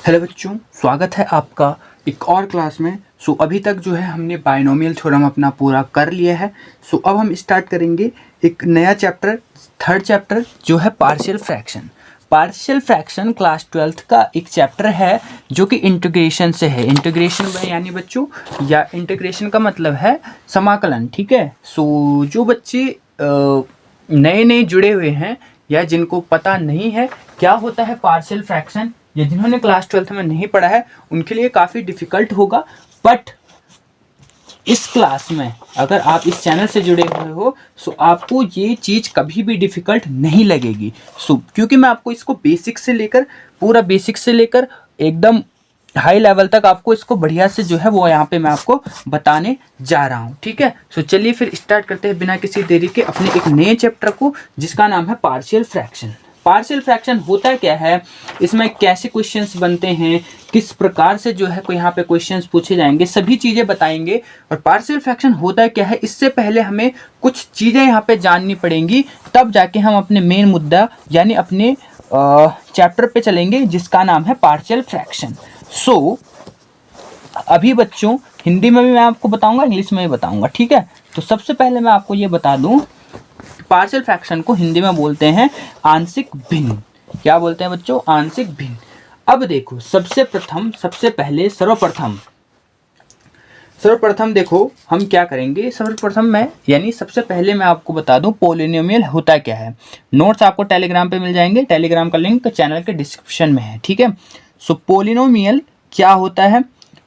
Hello बच्चों, स्वागत है आपका एक और क्लास में। अभी तक जो है हमने बाइनोमियल थ्योरम अपना पूरा कर लिया है। अब हम स्टार्ट करेंगे एक नया चैप्टर, थर्ड चैप्टर जो है partial fraction. Partial fraction class 12th का एक चैप्टर है जो कि इंटीग्रेशन से है। इंटीग्रेशन में यानी बच्चों, या इंटीग्रेशन का मतलब है समाकलन, ठीक है। जो बच्चे नए नए जुड़े हुए हैं या जिनको पता नहीं है क्या होता है पार्शियल फ्रैक्शन, या जिन्होंने क्लास 12th में नहीं पढ़ा है, उनके लिए काफ़ी डिफ़िकल्ट होगा। बट इस क्लास में अगर आप इस चैनल से जुड़े हुए हो आपको ये चीज़ कभी भी डिफ़िकल्ट नहीं लगेगी। क्योंकि मैं आपको इसको बेसिक से लेकर एकदम हाई लेवल तक आपको इसको बढ़िया से जो है वो यहाँ पे मैं आपको बताने जा रहा हूँ, ठीक है। चलिए फिर स्टार्ट करते हैं बिना किसी देरी के अपने एक नए चैप्टर को, जिसका नाम है पार्शियल फ्रैक्शन। पार्शियल फ्रैक्शन होता क्या है, इसमें कैसे क्वेश्चंस बनते हैं, किस प्रकार से जो है कोई यहाँ पे क्वेश्चंस पूछे जाएंगे, सभी चीज़ें बताएंगे। और पार्शियल फ्रैक्शन होता क्या है, इससे पहले हमें कुछ चीज़ें यहाँ पे जाननी पड़ेंगी, तब जाके हम अपने मेन मुद्दा यानी अपने चैप्टर पे चलेंगे जिसका नाम है पार्शियल फ्रैक्शन। अभी बच्चों हिंदी में भी मैं आपको बताऊंगा, इंग्लिश में भी बताऊंगा, ठीक है। तो सबसे पहले मैं आपको ये बता दूं, पार्शियल फ्रैक्शन को हिंदी में बोलते हैं आंशिक भिन्न। क्या बोलते हैं बच्चों? आंशिक भिन्न। अब देखो, सर्वप्रथम देखो हम क्या करेंगे। सबसे पहले मैं आपको बता दूं पोलिनोमियल होता क्या है। नोट्स आपको टेलीग्राम पे मिल जाएंगे, टेलीग्राम का लिंक चैनल के डिस्क्रिप्शन में है, ठीक है। पोलिनोमियल क्या होता है,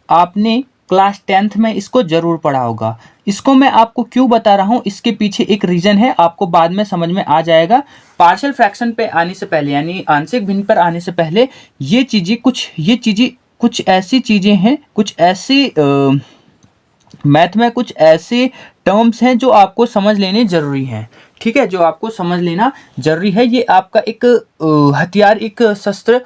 आपने क्लास 10th में इसको जरूर पढ़ा होगा। इसको मैं आपको क्यों बता रहा हूँ, इसके पीछे एक रीजन है, आपको बाद में समझ में आ जाएगा। पार्शियल फ्रैक्शन पे आने से पहले यानी आंशिक भिन्न पर आने से पहले ये चीज़ें कुछ ऐसी चीज़ें हैं, कुछ ऐसी मैथ में कुछ ऐसे टर्म्स हैं जो आपको समझ लेने जरूरी हैं, ठीक है। जो आपको समझ लेना जरूरी है, ये आपका एक हथियार, एक शस्त्र,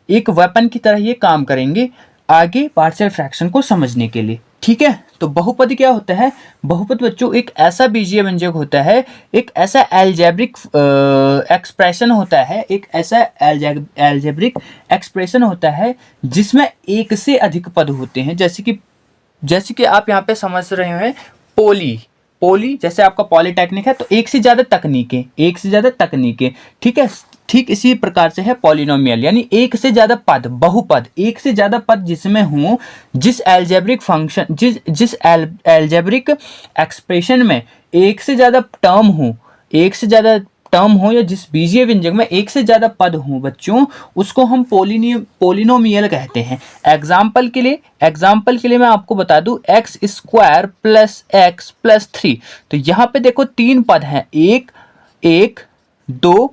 एक वेपन की तरह ये काम करेंगे आगे पार्शियल फ्रैक्शन को समझने के लिए, ठीक है। तो बहुपद क्या होता है? बहुपद बच्चों एक ऐसा बीजीय व्यंजक होता है, एक ऐसा एल्जेब्रिक एक्सप्रेशन होता है, एक ऐसा एल्जेब्रिक एक्सप्रेशन होता है जिसमें एक से अधिक पद होते हैं। जैसे कि आप यहाँ पे समझ रहे हैं, पोली जैसे आपका पॉलीटेक्निक है तो एक से ज़्यादा तकनीकें, ठीक है। ठीक इसी प्रकार से है पॉलिनोमियल, यानी एक से ज़्यादा पद, बहुपद, एक से ज़्यादा पद जिसमें हो, जिस एल्जेब्रिक एक्सप्रेशन में एक से ज़्यादा टर्म हो या जिस बीजीय व्यंजक में एक से ज़्यादा पद हो बच्चों, उसको हम पोलिनोमियल कहते हैं। एग्जाम्पल के लिए मैं आपको बता दूं, x square plus x plus 3। तो यहाँ पे देखो तीन पद हैं, एक 2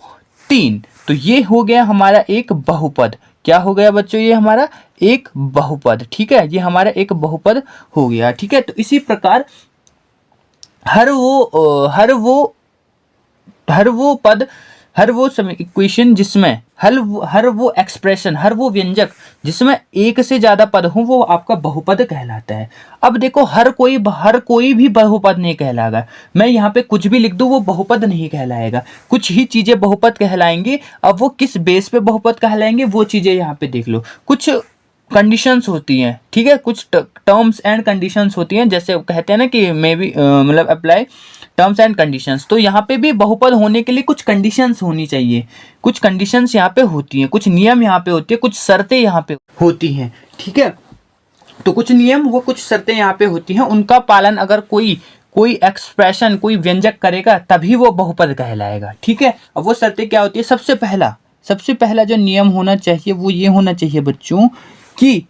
3। तो ये हो गया हमारा एक बहुपद। क्या हो गया बच्चों? ये हमारा एक बहुपद, ठीक है। ये हमारा एक बहुपद हो गया, ठीक है। तो इसी प्रकार हर वो इक्वेशन जिसमें हर वो एक्सप्रेशन, हर वो व्यंजक जिसमें एक से ज्यादा पद हो, वो आपका बहुपद कहलाता है। अब देखो, हर कोई भी बहुपद नहीं कहलाएगा। मैं यहाँ पे कुछ भी लिख दूं वो बहुपद नहीं कहलाएगा, कुछ ही चीजें बहुपद कहलाएंगी। अब वो किस बेस पे बहुपद कहलाएंगे वो चीजें यहाँ पे देख लो। कुछ कंडीशंस होती हैं, ठीक है, कुछ टर्म्स एंड कंडीशंस होती हैं, जैसे कहते हैं ना कि मे बी मतलब अप्लाई टर्म्स एंड कंडीशंस। तो यहाँ पे भी बहुपद होने के लिए कुछ कंडीशंस होनी चाहिए, कुछ कंडीशंस यहाँ पे होती हैं, कुछ नियम यहाँ पे होती है, कुछ शर्तें यहाँ पे होती हैं, ठीक है। तो कुछ नियम व कुछ शर्तें यहाँ पे होती हैं, उनका पालन अगर कोई एक्सप्रेशन, कोई व्यंजक करेगा तभी वो बहुपद कहलाएगा, ठीक है। अब वो शर्तें क्या होती है? सबसे पहला जो नियम होना चाहिए वो ये होना चाहिए बच्चों कि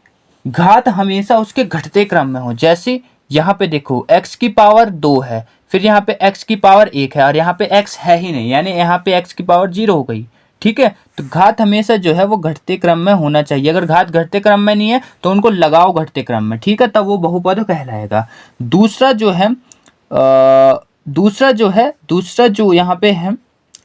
घात हमेशा उसके घटते क्रम में हो। जैसे यहाँ पे देखो x की पावर 2 है, फिर यहाँ पे x की पावर 1 है, और यहाँ पे x है ही नहीं, यानी यहाँ पे x की पावर 0 हो गई, ठीक है। तो घात हमेशा जो है वो घटते क्रम में होना चाहिए। अगर घात घटते क्रम में नहीं है तो उनको लगाओ घटते क्रम में, ठीक है, तब वो बहुपद कहलाएगा। दूसरा जो यहाँ पे है,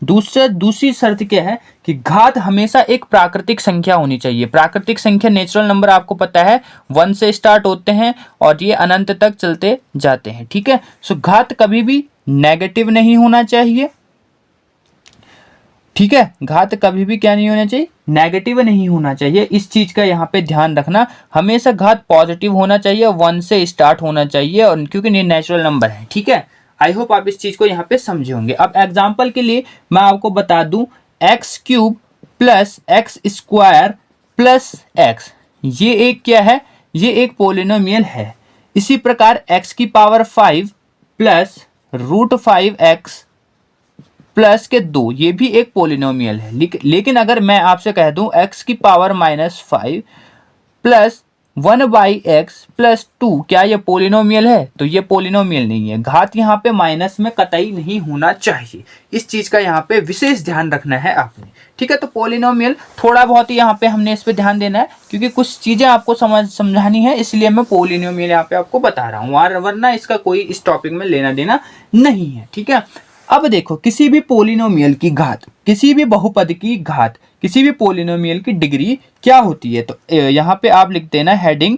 दूसरी शर्त क्या है कि घात हमेशा एक प्राकृतिक संख्या होनी चाहिए। प्राकृतिक संख्या, नेचुरल नंबर आपको पता है 1 से स्टार्ट होते हैं और ये अनंत तक चलते जाते हैं, ठीक है। घात कभी भी नेगेटिव नहीं होना चाहिए, ठीक है, घात कभी भी क्या नहीं होना चाहिए, नेगेटिव नहीं होना चाहिए। इस चीज का यहाँ पे ध्यान रखना, हमेशा घात पॉजिटिव होना चाहिए, 1 से स्टार्ट होना चाहिए, और क्योंकि ये नेचुरल नंबर है। ठीक है, आई होप आप इस चीज को यहाँ पे समझे होंगे। अब एग्जाम्पल के लिए मैं आपको बता दूं, x cube plus x square plus x, ये एक क्या है, ये एक पोलिनोमियल है। इसी प्रकार एक्स की पावर 5 प्लस √5x प्लस के 2, ये भी एक पोलिनोमियल है। लेकिन अगर मैं आपसे कह दूं x की पावर -5 प्लस 1/x प्लस 2, क्या ये पोलिनोमियल है? तो ये पोलिनोमियल नहीं है। घात यहाँ पे माइनस में कतई नहीं होना चाहिए, इस चीज का यहाँ पे विशेष ध्यान रखना है आपने। ठीक है, तो पोलिनोमियल थोड़ा बहुत ही यहाँ पे हमने इस पे ध्यान देना है, क्योंकि कुछ चीजें आपको समझानी है, इसलिए मैं पोलिनोमियल यहाँ पे आपको बता रहा हूँ, वरना इसका कोई इस टॉपिक में लेना देना नहीं है। ठीक है, अब देखो, किसी भी पोलिनोमियल की घात, किसी भी बहुपद की घात, किसी भी पोलिनोमियल की डिग्री क्या होती है? तो यहाँ पे आप लिख देना हेडिंग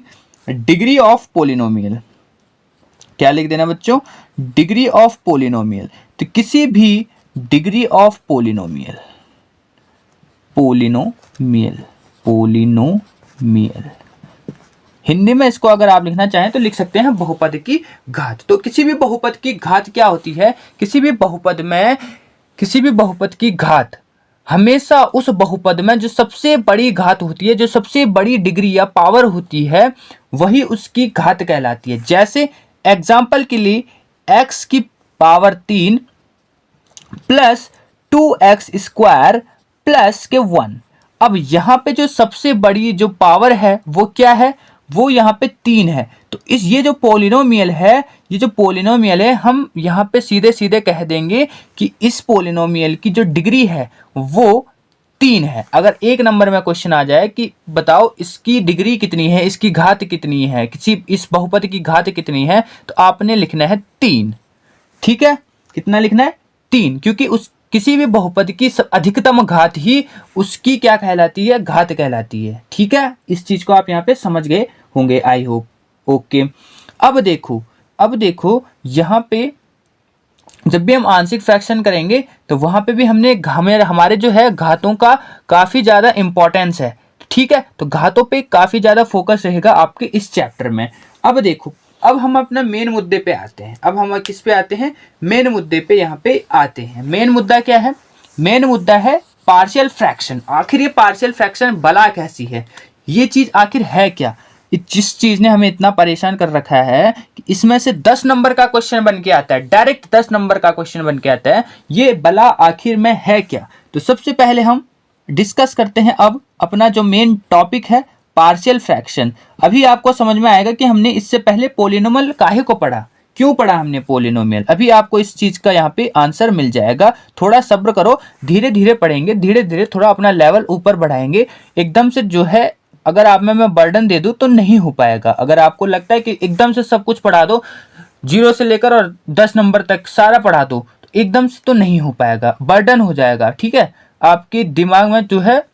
डिग्री ऑफ पोलिनोमियल। क्या लिख देना बच्चों? Degree of polynomial. तो किसी भी degree of polynomial, polynomial Hindi में इसको अगर आप लिखना चाहें तो लिख सकते हैं बहुपद की घात। तो किसी भी बहुपद की घात क्या होती है? किसी भी बहुपद में, किसी भी बहुपद की घात हमेशा उस बहुपद में जो सबसे बड़ी घात होती है, जो सबसे बड़ी डिग्री या पावर होती है, वही उसकी घात कहलाती है। जैसे एग्जाम्पल के लिए x की power 3 plus 2x square plus के 1। अब यहाँ पे जो सबसे बड़ी जो पावर है वो क्या है? वो यहाँ पे 3 है। तो ये जो पोलिनोमियल है, ये जो पोलिनोमियल है, हम यहाँ पे सीधे सीधे कह देंगे कि इस पोलिनोमियल की जो डिग्री है वो 3 है। अगर एक नंबर में क्वेश्चन आ जाए कि बताओ इसकी डिग्री कितनी है, इसकी घात कितनी है, किसी इस बहुपद की घात कितनी है, तो आपने लिखना है 3। ठीक है, कितना लिखना है? 3, क्योंकि उस किसी भी बहुपद की अधिकतम घात ही उसकी क्या कहलाती है? घात कहलाती है। ठीक है, इस चीज को आप यहाँ पे समझ गए होंगे, आई होप। ओके, अब देखो यहाँ पे जब भी हम आंशिक फ्रैक्शन करेंगे तो वहां पे भी हमारे जो है घातों का काफी ज्यादा इंपॉर्टेंस है। ठीक है, तो घातों पे काफी ज्यादा फोकस रहेगा आपके इस चैप्टर में। अब देखो, अब हम अपना मेन मुद्दे पे आते हैं। अब हम किस पे आते हैं? मेन मुद्दे पे यहाँ पे आते हैं। मेन मुद्दा क्या है? मेन मुद्दा है पार्शियल फ्रैक्शन। आखिर ये पार्शियल फ्रैक्शन भला कैसी है? ये चीज आखिर है क्या? जिस चीज ने हमें इतना परेशान कर रखा है कि इसमें से 10 नंबर का क्वेश्चन बन के आता है, डायरेक्ट 10 नंबर का क्वेश्चन बन के आता है। ये भला आखिर में है क्या? तो सबसे पहले हम डिस्कस करते हैं अब अपना जो मेन टॉपिक है, पार्शियल फ्रैक्शन। अभी आपको समझ में आएगा कि हमने इससे पहले पोलिनोमियल काहे को पढ़ा, क्यों पढ़ा हमने पोलिनोमियल। अभी आपको इस चीज का यहाँ पे आंसर मिल जाएगा। थोड़ा सब्र करो, धीरे धीरे पढ़ेंगे, धीरे धीरे थोड़ा अपना लेवल ऊपर बढ़ाएंगे। एकदम से जो है अगर आप में मैं बर्डन दे दूं तो नहीं हो पाएगा। अगर आपको लगता है कि एकदम से सब कुछ पढ़ा दो, 0 से लेकर और 10 नंबर तक सारा पढ़ा दो, तो एकदम से तो नहीं हो पाएगा, बर्डन हो जाएगा। ठीक है, आपके दिमाग में जो है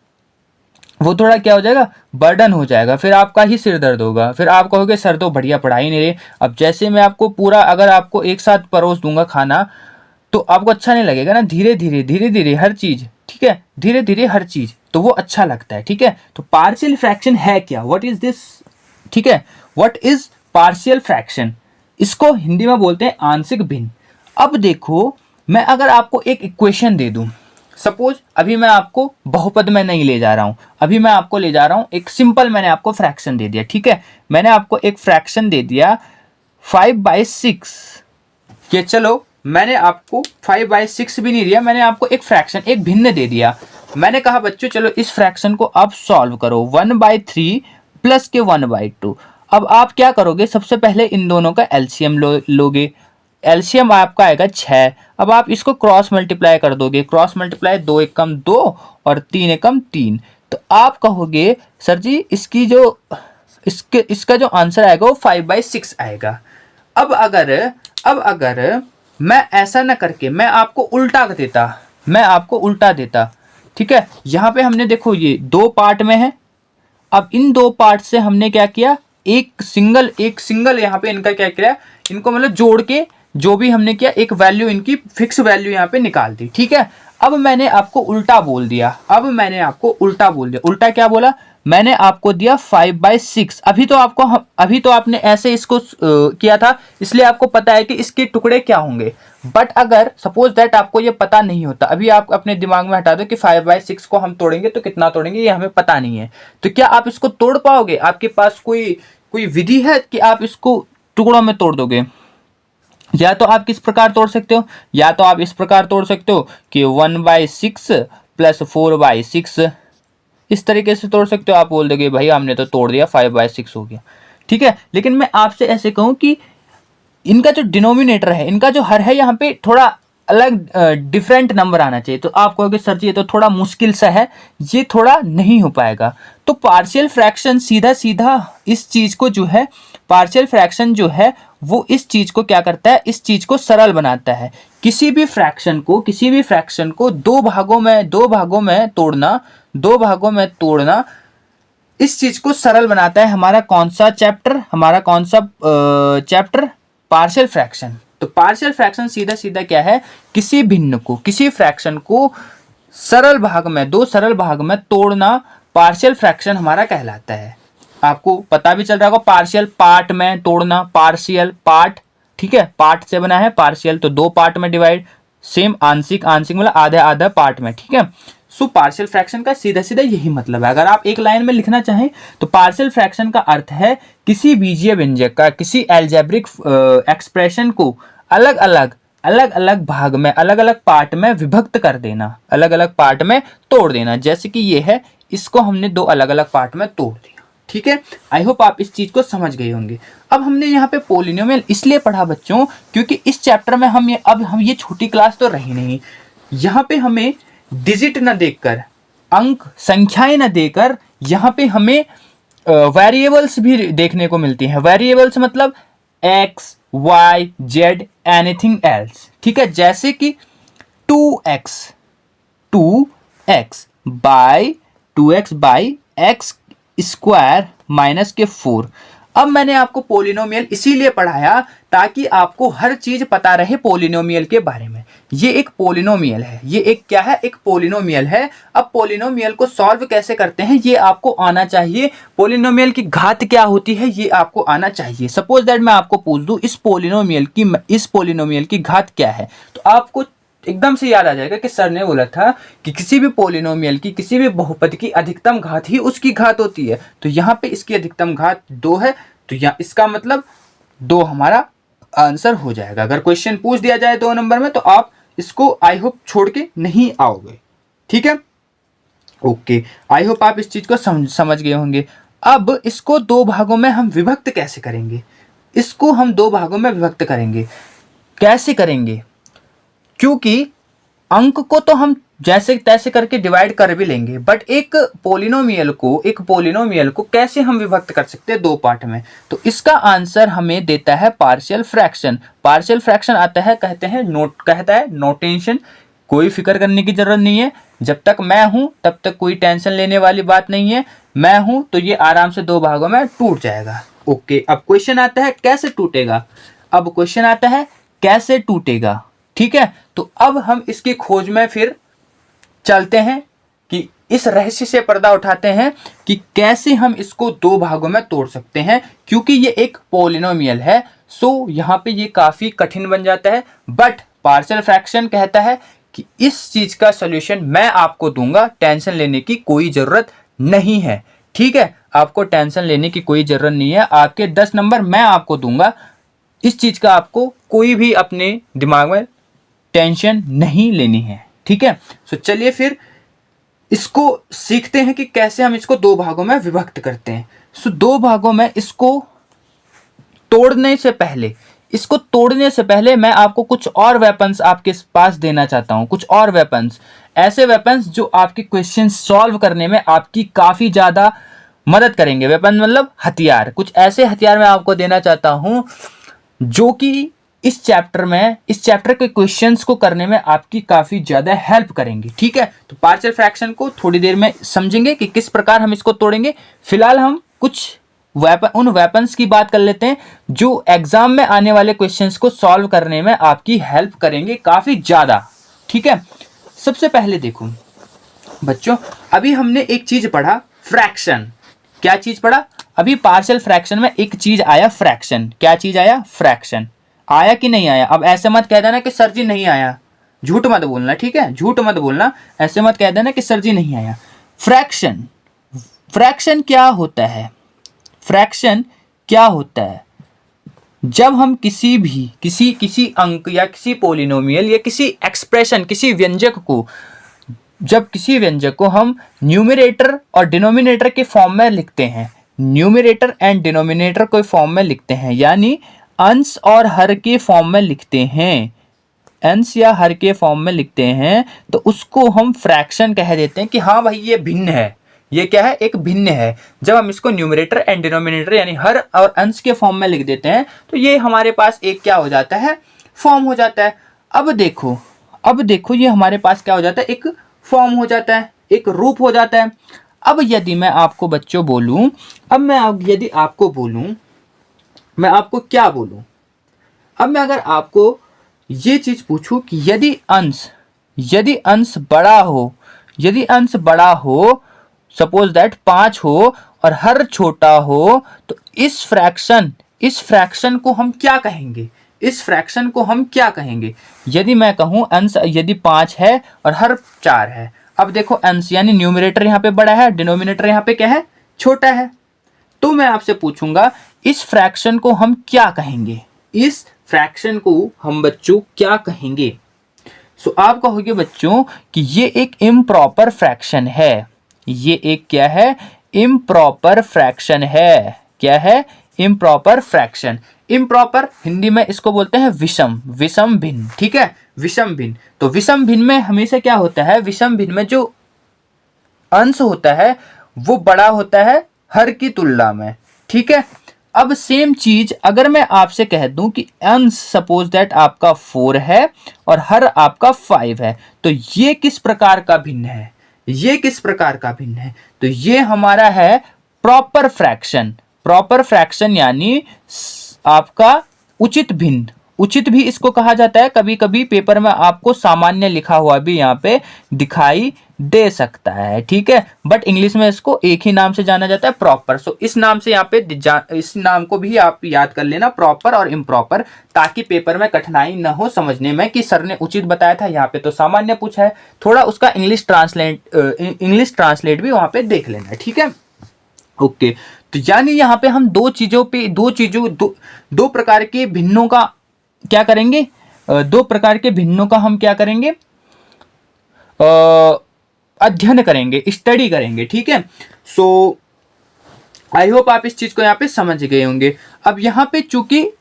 वो थोड़ा क्या हो जाएगा? बर्डन हो जाएगा। फिर आपका ही सिर दर्द होगा, फिर आप कहोगे सर तो बढ़िया पढ़ाई नहीं रहे। अब जैसे मैं आपको पूरा अगर आपको एक साथ परोस दूंगा खाना तो आपको अच्छा नहीं लगेगा ना। धीरे धीरे हर चीज, ठीक है, धीरे धीरे हर चीज, तो वो अच्छा लगता है। ठीक है, तो पार्शियल फ्रैक्शन है क्या? What is this? ठीक है, व्हाट इज पार्शियल फ्रैक्शन? इसको हिंदी में बोलते हैं आंशिक भिन्न। अब देखो, मैं अगर आपको एक इक्वेशन दे दूं, सपोज अभी मैं आपको बहुपद में नहीं ले जा रहा हूं, अभी मैं आपको ले जा रहा हूं एक सिंपल, मैंने आपको फ्रैक्शन दे दिया। ठीक है, मैंने आपको एक फ्रैक्शन दे दिया 5/6 के, चलो मैंने आपको 5/6 भी नहीं दिया, मैंने आपको एक फ्रैक्शन, एक भिन्न दे दिया। मैंने कहा बच्चों चलो इस फ्रैक्शन को आप सॉल्व करो, 1/3 प्लस के 1/2। अब आप क्या करोगे? सबसे पहले इन दोनों का एलसीएम लोगे। एलसीएम आपका आएगा 6। अब आप इसको क्रॉस मल्टीप्लाई कर दोगे, क्रॉस मल्टीप्लाई 2 एकम 2 और 3 एकम 3। तो आप कहोगे सर जी इसका जो आंसर आएगा वो 5/6 आएगा। अब अगर मैं ऐसा ना करके मैं आपको उल्टा देता, ठीक है, यहाँ पे हमने देखो ये 2 पार्ट में है। अब इन 2 पार्ट से हमने क्या किया? एक सिंगल यहाँ पे इनका क्या किया? इनको मतलब जोड़ के जो भी हमने किया, एक वैल्यू इनकी फिक्स वैल्यू यहाँ पे निकाल दी। ठीक है, अब मैंने आपको उल्टा बोल दिया, उल्टा क्या बोला, मैंने आपको दिया 5/6। अभी तो आपने ऐसे इसको किया था, इसलिए आपको पता है कि इसके टुकड़े क्या होंगे। बट अगर सपोज दैट आपको ये पता नहीं होता, अभी आप अपने दिमाग में हटा दो कि 5/6 को हम तोड़ेंगे तो कितना तोड़ेंगे, ये हमें पता नहीं है, तो क्या आप इसको तोड़ पाओगे? आपके पास कोई विधि है कि आप इसको टुकड़ों में तोड़ दोगे? या तो आप किस प्रकार तोड़ सकते हो, या तो आप इस प्रकार तोड़ सकते हो कि 1/6 + 4/6, इस तरीके से तोड़ सकते हो। आप बोल दोगे भाई हमने तो तोड़ दिया, 5/6 हो गया, ठीक है। लेकिन मैं आपसे ऐसे कहूं कि इनका जो डिनोमिनेटर है, इनका जो हर है, यहाँ पे थोड़ा अलग डिफरेंट नंबर आना चाहिए। तो आप कहोगे सर जी ये तो थोड़ा मुश्किल सा है, ये थोड़ा नहीं हो पाएगा। तो पार्शियल फ्रैक्शन सीधा सीधा इस चीज को जो है, पार्शियल फ्रैक्शन जो है वो इस चीज को क्या करता है, इस चीज को सरल बनाता है। किसी भी फ्रैक्शन को दो भागों में तोड़ना इस चीज को सरल बनाता है। हमारा कौन सा चैप्टर? Partial fraction. तो पार्शियल फ्रैक्शन सीधा सीधा क्या है, किसी फ्रैक्शन को दो सरल भाग में तोड़ना पार्शियल फ्रैक्शन हमारा कहलाता है। आपको पता भी चल रहा होगा, पार्शियल पार्ट में तोड़ना, पार्शियल पार्ट, ठीक है, पार्ट से बना है, पार्शियल तो दो पार्ट में डिवाइड, सेम आंशिक मतलब आधा पार्ट में, ठीक है। सो पार्शियल फ्रैक्शन का सीधा सीधा यही मतलब है। अगर आप एक लाइन में लिखना चाहें तो पार्शियल फ्रैक्शन का अर्थ है किसी बीजीय व्यंजक का, किसी एल्जेब्रिक एक्सप्रेशन को अलग अलग भाग में, अलग अलग पार्ट में विभक्त कर देना, अलग अलग पार्ट में तोड़ देना। जैसे कि ये है, इसको हमने दो अलग अलग पार्ट में तोड़ दिया, ठीक है। आई होप आप इस चीज को समझ गए होंगे। अब हमने यहाँ पे पोलिनोमियल इसलिए पढ़ा बच्चों, क्योंकि इस चैप्टर में हम ये छोटी क्लास तो रही नहीं, यहाँ पे हमें डिजिट न देखकर, अंक संख्याएं न देकर, यहाँ पे हमें वेरिएबल्स भी देखने को मिलती हैं। वेरिएबल्स मतलब x, y, z, anything else, ठीक है। जैसे कि 2x by x square minus के 4। अब मैंने आपको पोलिनोमियल इसीलिए पढ़ाया ताकि आपको हर चीज पता रहे पोलिनोमियल के बारे में। ये एक पोलिनोमियल है, ये एक क्या है, एक पोलिनोमियल है। अब पोलिनोमियल को सॉल्व कैसे करते हैं ये आपको आना चाहिए। पोलिनोमियल की घात क्या होती है ये आपको आना चाहिए। सपोज दैट मैं आपको पूछ दूं इस पोलिनोमियल की घात क्या है, तो आपको एकदम से याद आ जाएगा कि सर ने बोला था कि किसी भी पोलिनोमियल की, किसी भी बहुपद की अधिकतम घात ही उसकी घात होती है। तो यहाँ पे इसकी अधिकतम घात 2 है, तो यहाँ इसका मतलब 2 हमारा आंसर हो जाएगा। अगर क्वेश्चन पूछ दिया जाए 2 नंबर में तो आप इसको आई होप छोड़ के नहीं आओगे, ठीक है। ओके, आई होप आप इस चीज को समझ गए होंगे। अब इसको 2 भागों में हम विभक्त कैसे करेंगे, इसको हम 2 भागों में विभक्त करेंगे, कैसे करेंगे? क्योंकि अंक को तो हम जैसे तैसे करके डिवाइड कर भी लेंगे, बट एक पोलिनोमियल को कैसे हम विभक्त कर सकते हैं 2 पार्ट में? तो इसका आंसर हमें देता है पार्शियल फ्रैक्शन। पार्शियल फ्रैक्शन आता है, कहता है नोटेशन। कोई फिक्र करने की जरूरत नहीं है, जब तक मैं हूं तब तक कोई टेंशन लेने वाली बात नहीं है। मैं हूं तो ये आराम से 2 भागों में टूट जाएगा। ओके, अब क्वेश्चन आता है कैसे टूटेगा, ठीक है। तो अब हम इसकी खोज में फिर चलते हैं कि इस रहस्य से पर्दा उठाते हैं कि कैसे हम इसको 2 भागों में तोड़ सकते हैं। क्योंकि ये एक पोलिनोमियल है, सो यहाँ पे ये काफी कठिन बन जाता है। बट पार्शियल फ्रैक्शन कहता है कि इस चीज का सॉल्यूशन मैं आपको दूंगा, टेंशन लेने की कोई जरूरत नहीं है, ठीक है। आपको टेंशन लेने की कोई जरूरत नहीं है, आपके 10 नंबर मैं आपको दूंगा। इस चीज का आपको कोई भी अपने दिमाग में टेंशन नहीं लेनी है, ठीक है। सो चलिए फिर इसको सीखते हैं कि कैसे हम इसको 2 भागों में विभक्त करते हैं। सो 2 भागों में इसको तोड़ने से पहले मैं आपको कुछ और वेपन्स आपके पास देना चाहता हूं, कुछ और वेपन्स, ऐसे वेपन्स जो आपके क्वेश्चन सॉल्व करने में आपकी काफी ज्यादा मदद करेंगे। वेपन मतलब हथियार, कुछ ऐसे हथियार मैं आपको देना चाहता हूं जो कि इस चैप्टर के क्वेश्चंस को करने में आपकी काफी ज्यादा हेल्प करेंगे, ठीक है। तो पार्शियल फ्रैक्शन को थोड़ी देर में समझेंगे कि किस प्रकार हम इसको तोड़ेंगे। फिलहाल हम कुछ उन वेपन्स की बात कर लेते हैं जो एग्जाम में आने वाले क्वेश्चंस को सॉल्व करने में आपकी हेल्प करेंगे काफी ज्यादा, ठीक है। सबसे पहले देखो बच्चों, अभी हमने एक चीज पढ़ा, फ्रैक्शन। क्या चीज पढ़ा अभी? पार्शियल फ्रैक्शन में एक चीज आया, फ्रैक्शन। क्या चीज आया? फ्रैक्शन। आया कि नहीं आया? अब ऐसे मत कह देना कि सर जी नहीं आया, झूठ मत बोलना, ठीक है? झूठ मत बोलना, ऐसे मत कह देना कि सर जी नहीं आया। फ्रैक्शन, फ्रैक्शन क्या होता है? फ्रैक्शन क्या होता है? जब हम किसी अंक या किसी पोलिनोमियल या किसी एक्सप्रेशन, किसी व्यंजक को, जब किसी व्यंजक को हम न्यूमरेटर और डिनोमिनेटर के फॉर्म में लिखते हैं, न्यूमरेटर एंड डिनोमिनेटर के फॉर्म में लिखते हैं, यानी अंश और हर के फॉर्म में लिखते हैं, अंश या हर के फॉर्म में लिखते हैं, तो उसको हम फ्रैक्शन कह देते हैं कि हाँ भाई ये भिन्न है, ये क्या है? एक भिन्न है। जब हम इसको न्यूमरेटर एंड डिनोमिनेटर यानी हर और अंश के फॉर्म में लिख देते हैं तो ये हमारे पास एक क्या हो जाता है? फॉर्म हो जाता है। अब देखो ये हमारे पास क्या हो जाता है? एक फॉर्म हो जाता है, एक रूप हो जाता है। अब यदि मैं आपको बच्चों बोलूं, यदि आपको बोलूं, मैं आपको क्या बोलूं? अब मैं अगर आपको ये चीज पूछूं कि यदि अंश बड़ा हो, सपोज दैट 5 हो और हर छोटा हो, तो इस फ्रैक्शन को हम क्या कहेंगे? इस फ्रैक्शन को हम क्या कहेंगे? यदि मैं कहूं अंश यदि 5 है और हर 4 है, अब देखो अंश यानी न्यूमरेटर यहाँ पे बड़ा है, डिनोमिनेटर यहाँ पे क्या है? छोटा है। तो मैं आपसे पूछूंगा इस फ्रैक्शन को हम क्या कहेंगे? इस फ्रैक्शन को हम बच्चों क्या कहेंगे? सो आप कहोगे बच्चों कि ये एक इम्प्रॉपर फ्रैक्शन है। ये एक क्या है? इम्प्रॉपर फ्रैक्शन है। क्या है? Improper fraction. इम्प्रॉपर हिंदी में इसको बोलते हैं विषम भिन्न, ठीक है? विषम भिन्न। तो विषम भिन्न में हमेशा क्या होता है? विषम भिन्न में जो अंश होता है वो बड़ा होता है हर की तुलना में, ठीक है? अब सेम चीज अगर मैं आपसे कह दूं कि अंश सपोज दैट आपका 4 है और हर आपका 5 है, तो ये किस प्रकार का भिन्न है? ये किस प्रकार का भिन्न है? तो ये हमारा है प्रॉपर फ्रैक्शन। प्रॉपर फ्रैक्शन यानी आपका उचित भिन्न। उचित भी इसको कहा जाता है, कभी कभी पेपर में आपको सामान्य लिखा हुआ भी यहाँ पे दिखाई दे सकता है, ठीक है? बट इंग्लिश में इसको एक ही नाम से जाना जाता है, प्रॉपर। सो इस नाम से यहाँ पे इस नाम को भी आप याद कर लेना, प्रॉपर और इम्प्रॉपर, ताकि पेपर में कठिनाई न हो समझने में कि सर ने उचित बताया था, यहाँ पे तो सामान्य पूछा है। थोड़ा उसका इंग्लिश ट्रांसलेट भी वहाँ पे देख लेना, ठीक है? ओके, तो यानी यहाँ पे हम दो प्रकार के भिन्नों का क्या करेंगे? दो प्रकार के भिन्नों का हम क्या करेंगे? अध्ययन करेंगे, स्टडी करेंगे, ठीक है? सो आई होप आप इस चीज को यहाँ पे समझ गए होंगे। अब यहाँ पे चूंकि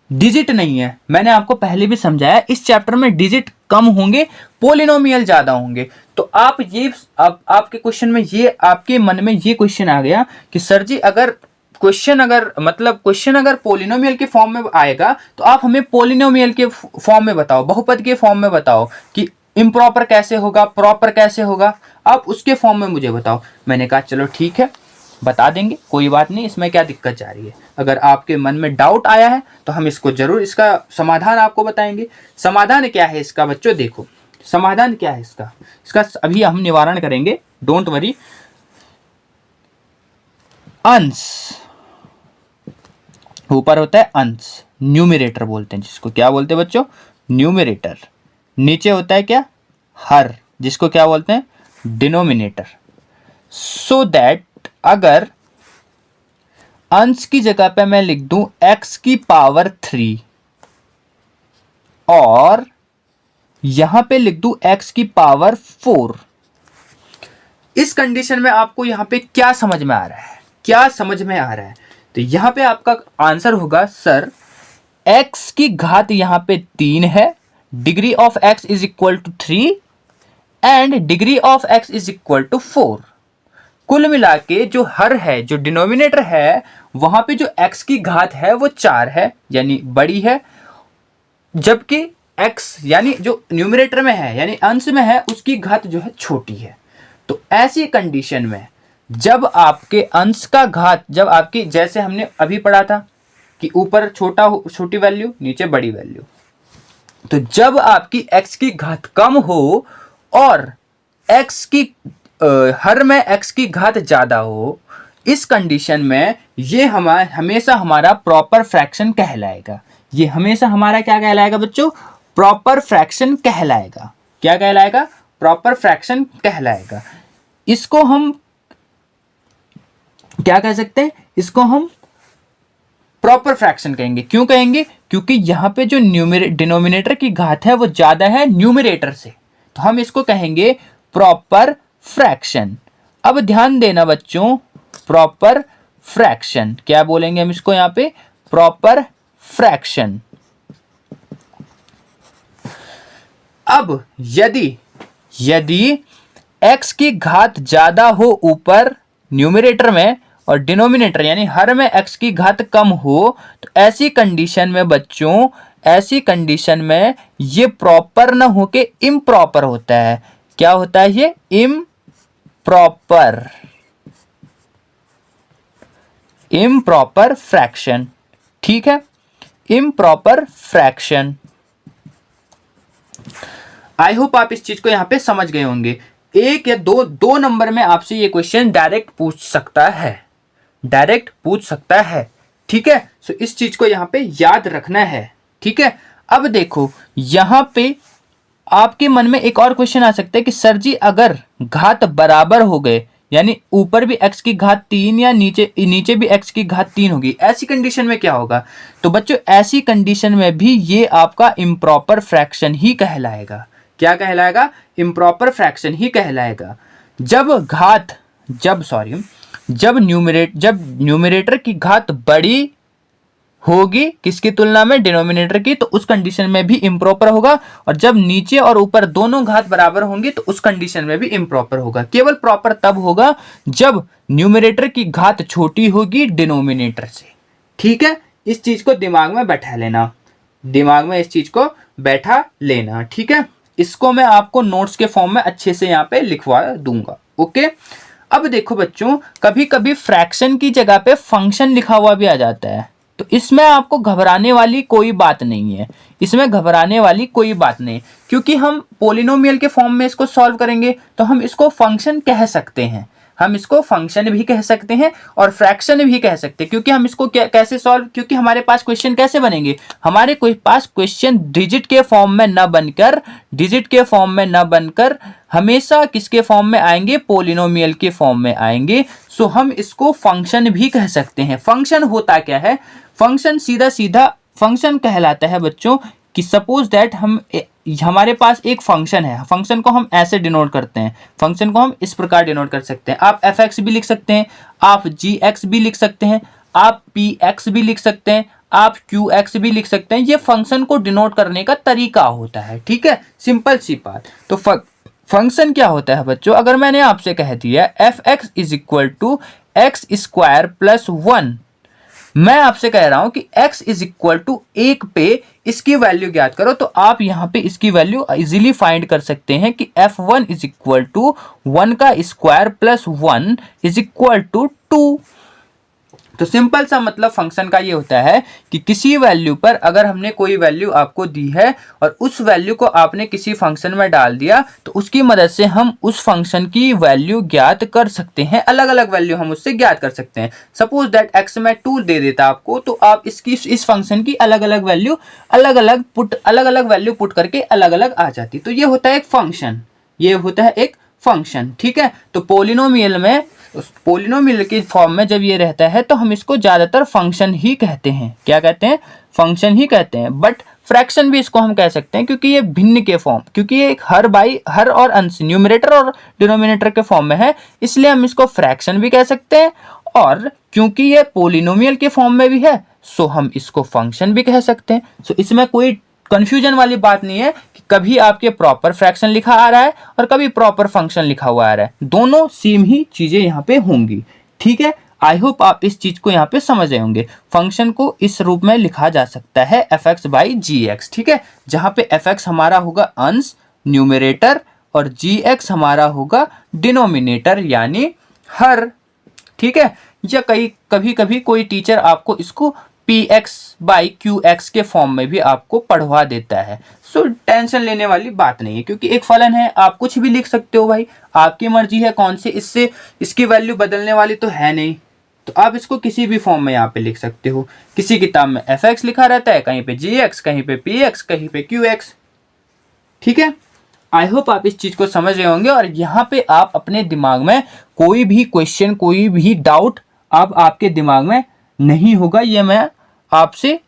डिजिट नहीं है, मैंने आपको पहले भी समझाया, इस चैप्टर में डिजिट कम होंगे, पोलिनोमियल ज्यादा होंगे। तो आप ये अब आपके क्वेश्चन में ये आपके मन में ये क्वेश्चन आ गया कि सर जी अगर क्वेश्चन अगर पोलिनोमियल के फॉर्म में आएगा तो आप हमें पोलिनोमियल के फॉर्म में बताओ, बहुपद के फॉर्म में बताओ कि इम्प्रॉपर कैसे होगा, प्रॉपर कैसे होगा, आप उसके फॉर्म में मुझे बताओ। मैंने कहा चलो ठीक है, बता देंगे, कोई बात नहीं, इसमें क्या दिक्कत जा रही है। अगर आपके मन में डाउट आया है तो हम इसको जरूर, इसका समाधान आपको बताएंगे। समाधान क्या है इसका बच्चों? देखो समाधान क्या है इसका अभी हम निवारण करेंगे, डोंट वरी। अंश ऊपर होता है अंश, न्यूमरेटर बोलते हैं जिसको, क्या बोलते हैं बच्चों? न्यूमरेटर। नीचे होता है क्या? हर, जिसको क्या बोलते हैं? डिनोमिनेटर। सो दैट अगर अंश की जगह पे मैं लिख दूं x की पावर 3 और यहां पे लिख दूं x की पावर 4, इस कंडीशन में आपको यहां पे क्या समझ में आ रहा है? क्या समझ में आ रहा है? तो यहां पे आपका आंसर होगा सर x की घात यहां पे 3 है, degree of x is equal to 3 and degree of x is equal to 4। कुल मिला के जो हर है, जो डिनोमिनेटर है, वहां पे जो x की घात है वो 4 है, यानी बड़ी है, जबकि x यानी जो न्यूमरेटर में है यानी अंश में है उसकी घात जो है छोटी है। तो ऐसी कंडीशन में जब आपके अंश का घात, जब आपकी, जैसे हमने अभी पढ़ा था कि ऊपर छोटी वैल्यू नीचे बड़ी वैल्यू, तो जब आपकी x की घात कम हो और x की हर में x की घात ज़्यादा हो, इस कंडीशन में ये हमेशा हमारा प्रॉपर फ्रैक्शन कहलाएगा। ये हमेशा हमारा क्या कहलाएगा बच्चों? प्रॉपर फ्रैक्शन कहलाएगा। क्या कहलाएगा? प्रॉपर फ्रैक्शन कहलाएगा। इसको हम क्या कह सकते हैं? इसको हम प्रॉपर फ्रैक्शन कहेंगे। क्यों कहेंगे? क्योंकि यहाँ पे जो डिनोमिनेटर की घात है वो ज्यादा है न्यूमरेटर से, तो हम इसको कहेंगे प्रॉपर फ्रैक्शन। अब ध्यान देना बच्चों, प्रॉपर फ्रैक्शन क्या बोलेंगे हम इसको? यहाँ पे प्रॉपर फ्रैक्शन। अब यदि x की घात ज्यादा हो ऊपर न्यूमरेटर में और डिनोमिनेटर यानी हर में x की घात कम हो, तो ऐसी कंडीशन में बच्चों, ऐसी कंडीशन में ये प्रॉपर ना होके इम्प्रॉपर होता है। क्या होता है ये? Improper fraction. ठीक है, इम्प्रॉपर फ्रैक्शन। आई होप आप इस चीज को यहां पे समझ गए होंगे। एक या दो नंबर में आपसे ये क्वेश्चन डायरेक्ट पूछ सकता है। ठीक है, सो इस चीज को यहां पे याद रखना है। ठीक है, अब देखो यहां पे आपके मन में एक और क्वेश्चन आ सकता है कि सर जी अगर घात बराबर हो गए, यानी ऊपर भी x की घात 3 या नीचे भी x की घात 3 होगी, ऐसी कंडीशन में क्या होगा? तो बच्चों ऐसी कंडीशन में भी ये आपका इम्प्रॉपर फ्रैक्शन ही कहलाएगा। क्या कहलाएगा? इम्प्रॉपर फ्रैक्शन ही कहलाएगा। जब न्यूमरेटर की घात बड़ी होगी किसकी तुलना में? डिनोमिनेटर की, तो उस कंडीशन में भी इम्प्रॉपर होगा। और जब नीचे और ऊपर दोनों घात बराबर होंगी तो उस कंडीशन में भी इम्प्रॉपर होगा। केवल प्रॉपर तब होगा जब न्यूमरेटर की घात छोटी होगी डिनोमिनेटर से। ठीक है, इस चीज को दिमाग में बैठा लेना। ठीक है, इसको मैं आपको नोट्स के फॉर्म में अच्छे से यहाँ पे लिखवा दूंगा। ओके, अब देखो बच्चों, कभी कभी फ्रैक्शन की जगह पे फंक्शन लिखा हुआ भी आ जाता है, तो इसमें आपको घबराने वाली कोई बात नहीं है। क्योंकि हम पोलिनोमियल के फॉर्म में इसको सॉल्व करेंगे तो हम इसको फंक्शन कह सकते हैं। हम इसको फंक्शन भी कह सकते हैं और फ्रैक्शन भी कह सकते हैं। क्योंकि हम इसको कैसे सॉल्व, क्योंकि हमारे पास क्वेश्चन कैसे बनेंगे? हमारे पास क्वेश्चन डिजिट के फॉर्म में न बनकर हमेशा किसके फॉर्म में आएंगे? पोलिनोमियल के फॉर्म में आएंगे। सो हम इसको फंक्शन भी कह सकते हैं। फंक्शन होता क्या है? फंक्शन सीधा फंक्शन कहलाता है बच्चों कि सपोज दैट हमारे पास एक फंक्शन है। फंक्शन को हम ऐसे डिनोट करते हैं, फंक्शन को हम इस प्रकार डिनोट कर सकते हैं। आप fx भी लिख सकते हैं, आप gx भी लिख सकते हैं, आप px भी लिख सकते हैं, आप qx भी लिख सकते हैं। ये फंक्शन को डिनोट करने का तरीका होता है। ठीक है, सिंपल सी बात। तो फंक्शन क्या होता है बच्चों? अगर मैंने आपसे कह दिया fx is equal to x square plus 1, मैं आपसे कह रहा हूं कि x इज इक्वल टू 1 पे इसकी वैल्यू ज्ञात करो, तो आप यहां पे इसकी वैल्यू इजीली फाइंड कर सकते हैं कि f1 इज इक्वल टू 1 का square plus 1 is equal to 2। तो सिंपल सा मतलब फंक्शन का ये होता है कि किसी वैल्यू पर अगर हमने कोई वैल्यू आपको दी है और उस वैल्यू को आपने किसी फंक्शन में डाल दिया, तो उसकी मदद से हम उस फंक्शन की वैल्यू ज्ञात कर सकते हैं। अलग अलग वैल्यू हम उससे ज्ञात कर सकते हैं। सपोज दैट x में 2 दे देता आपको, तो आप इस फंक्शन की अलग अलग वैल्यू पुट करके अलग अलग आ जाती। तो ये होता है एक फंक्शन। ठीक है, तो पोलिनोमियल के फॉर्म में जब ये रहता है तो हम इसको ज्यादातर फंक्शन ही कहते हैं। क्या कहते हैं? फंक्शन ही कहते हैं। बट फ्रैक्शन भी इसको हम कह सकते हैं, क्योंकि ये भिन्न के फॉर्म, क्योंकि ये एक हर और अंश न्यूमरेटर और डिनोमिनेटर के फॉर्म में है, इसलिए हम इसको फ्रैक्शन भी कह सकते हैं। और क्योंकि ये पोलिनोमियल के फॉर्म में भी है, सो हम इसको फंक्शन भी कह सकते हैं। सो इसमें कोई कंफ्यूजन वाली बात नहीं है कि कभी आपके प्रॉपर फ्रैक्शन लिखा आ रहा है और कभी प्रॉपर फंक्शन लिखा हुआ आ रहा है। दोनों सेम ही चीजें यहाँ पे होंगी। ठीक है, आई होप आप इस चीज को यहाँ पे समझ रहे होंगे। फंक्शन को इस रूप में लिखा जा सकता है fx बाई gx। ठीक है, जहां पे fx हमारा होगा अंश न्यूमरेटर और gx हमारा होगा डिनोमिनेटर यानी हर। ठीक है, या कभी कभी कोई टीचर आपको इसको P x by Q x के फॉर्म में भी आपको पढ़वा देता है। सो टेंशन लेने वाली बात नहीं है, क्योंकि एक फलन है, आप कुछ भी लिख सकते हो भाई, आपकी मर्जी है कौन से, इससे इसकी वैल्यू बदलने वाली तो है नहीं, तो आप इसको किसी भी फॉर्म में यहाँ पे लिख सकते हो। किसी किताब में एफ एक्स लिखा रहता है, कहीं पे जी एक्स, कहीं पे पी एक्स, कहीं पे क्यू एक्स। ठीक है, आई होप आप इस चीज को समझ रहे होंगे। और यहाँ पे आप अपने दिमाग में कोई भी क्वेश्चन, कोई भी डाउट अब आपके दिमाग में नहीं होगा, ये मैं आपसे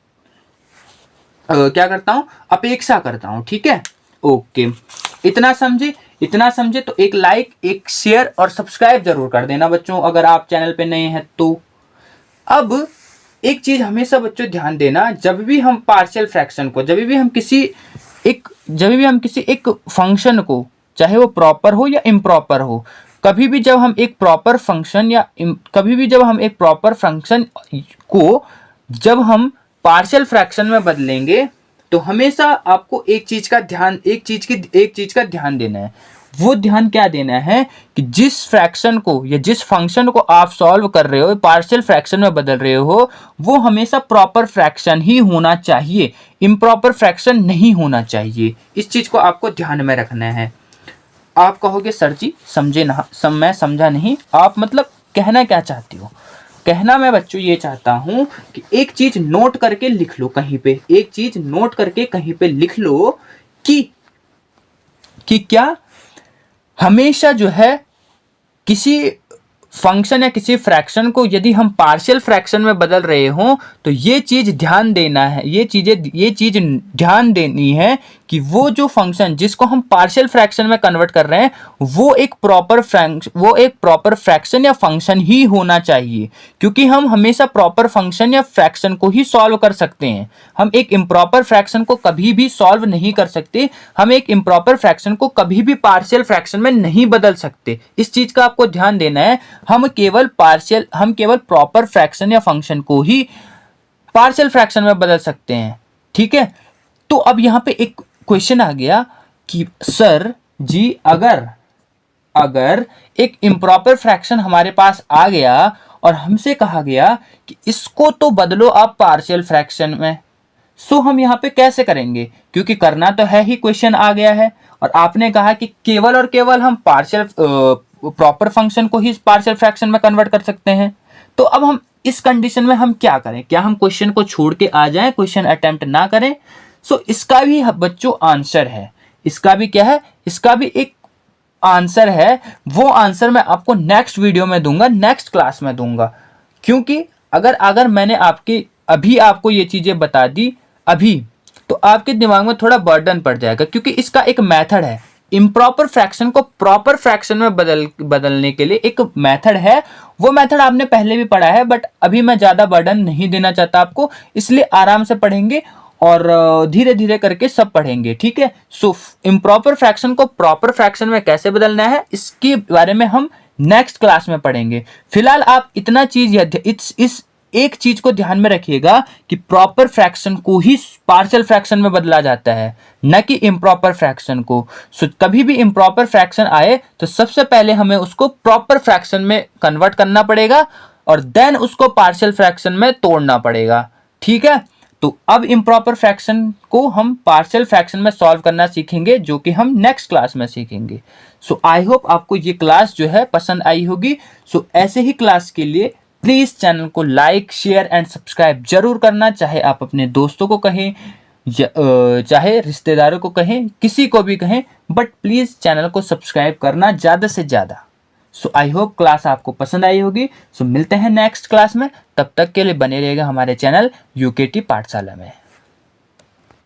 क्या करता हूं, अपेक्षा करता हूं। ठीक है, ओके, इतना समझे तो एक लाइक, एक शेयर और सब्सक्राइब जरूर कर देना बच्चों, अगर आप चैनल पे नए हैं तो। अब एक चीज हमेशा बच्चों ध्यान देना, जब भी हम पार्शियल फ्रैक्शन को, जब भी हम किसी एक फंक्शन को, चाहे वो प्रॉपर हो या इम्प्रॉपर हो, कभी भी जब हम एक प्रॉपर फंक्शन को जब हम पार्शियल फ्रैक्शन में बदलेंगे, तो हमेशा आपको एक चीज का ध्यान देना है। वो ध्यान क्या देना है कि जिस फ्रैक्शन को या जिस फंक्शन को आप सॉल्व कर रहे हो, पार्शियल फ्रैक्शन में बदल रहे हो, वो हमेशा प्रॉपर फ्रैक्शन ही होना चाहिए, इम्प्रॉपर फ्रैक्शन नहीं होना चाहिए। इस चीज को आपको ध्यान में रखना है। आप कहोगे सर जी समझे ना, मैं समझा नहीं, आप मतलब कहना क्या चाहते हो? कहना मैं बच्चों ये चाहता हूं कि एक चीज नोट करके लिख लो कहीं पे, एक चीज नोट करके कहीं पे लिख लो कि क्या हमेशा जो है किसी फंक्शन या किसी फ्रैक्शन को यदि हम पार्शियल फ्रैक्शन में बदल रहे हो, तो ये चीज ध्यान देना है, ये चीज ध्यान देनी है कि वो जो फंक्शन जिसको हम पार्शियल फ्रैक्शन में कन्वर्ट कर रहे हैं, वो एक प्रॉपर फ्रैक्शन या फंक्शन ही होना चाहिए, क्योंकि हम हमेशा प्रॉपर फंक्शन या फ्रैक्शन को ही सॉल्व कर सकते हैं। हम एक इम्प्रॉपर फ्रैक्शन को कभी भी सॉल्व नहीं कर सकते, हम एक इम्प्रॉपर फ्रैक्शन को कभी भी पार्शियल फ्रैक्शन में नहीं बदल सकते। इस चीज का आपको ध्यान देना है। हम केवल प्रॉपर फ्रैक्शन या फंक्शन को ही पार्शियल फ्रैक्शन में बदल सकते हैं। ठीक है, तो अब यहां पे एक क्वेश्चन आ गया कि सर जी अगर एक इम्प्रॉपर फ्रैक्शन हमारे पास आ गया और हमसे कहा गया कि इसको तो बदलो आप पार्शियल फ्रैक्शन में, सो हम यहां पे कैसे करेंगे? क्योंकि करना तो है ही, क्वेश्चन आ गया है और आपने कहा कि केवल और केवल हम प्रॉपर फंक्शन को ही पार्शियल फ्रैक्शन में कन्वर्ट कर सकते हैं। तो अब हम इस कंडीशन में हम क्या करें? क्या हम क्वेश्चन को छोड़ के आ जाएं, क्वेश्चन अटेम्प्ट ना करें? सो इसका भी बच्चों आंसर है, इसका भी क्या है, इसका भी एक आंसर है। वो आंसर मैं आपको नेक्स्ट वीडियो में दूंगा, नेक्स्ट क्लास में दूंगा। क्योंकि अगर मैंने अभी आपको ये चीजें बता दी अभी, तो आपके दिमाग में थोड़ा बर्डन पड़ जाएगा, क्योंकि इसका एक मेथड है। इम्प्रॉपर फ्रैक्शन को प्रॉपर फ्रैक्शन में बदलने के लिए एक मेथड है, वो मेथड आपने पहले भी पढ़ा है, बट अभी मैं ज्यादा बर्डन नहीं देना चाहता आपको, इसलिए आराम से पढ़ेंगे और धीरे धीरे करके सब पढ़ेंगे। ठीक है, सो इम्प्रॉपर फ्रैक्शन को प्रॉपर फ्रैक्शन में कैसे बदलना है, इसके बारे में हम नेक्स्ट क्लास में पढ़ेंगे। फिलहाल आप इतना चीज इस एक चीज को ध्यान में रखिएगा कि प्रॉपर फ्रैक्शन को ही पार्शियल फ्रैक्शन में बदला जाता है, न कि इम्प्रॉपर फ्रैक्शन को। सो कभी भी इम्प्रॉपर फ्रैक्शन आए तो सबसे पहले हमें उसको प्रॉपर फ्रैक्शन में कन्वर्ट करना पड़ेगा और देन उसको पार्शियल फ्रैक्शन में तोड़ना पड़ेगा। ठीक है, तो अब इम्प्रॉपर फ्रैक्शन को हम पार्शियल फ्रैक्शन में सॉल्व करना सीखेंगे, जो कि हम नेक्स्ट क्लास में सीखेंगे। सो आई होप आपको ये क्लास जो है पसंद आई होगी। सो ऐसे ही क्लास के लिए प्लीज चैनल को लाइक, शेयर एंड सब्सक्राइब जरूर करना, चाहे आप अपने दोस्तों को कहें, चाहे रिश्तेदारों को कहें, किसी को भी कहें, बट प्लीज चैनल को सब्सक्राइब करना ज्यादा से ज्यादा। सो आई होप क्लास आपको पसंद आई होगी। सो मिलते हैं नेक्स्ट क्लास में, तब तक के लिए बने रहिएगा हमारे चैनल यूकेटी पाठशाला में।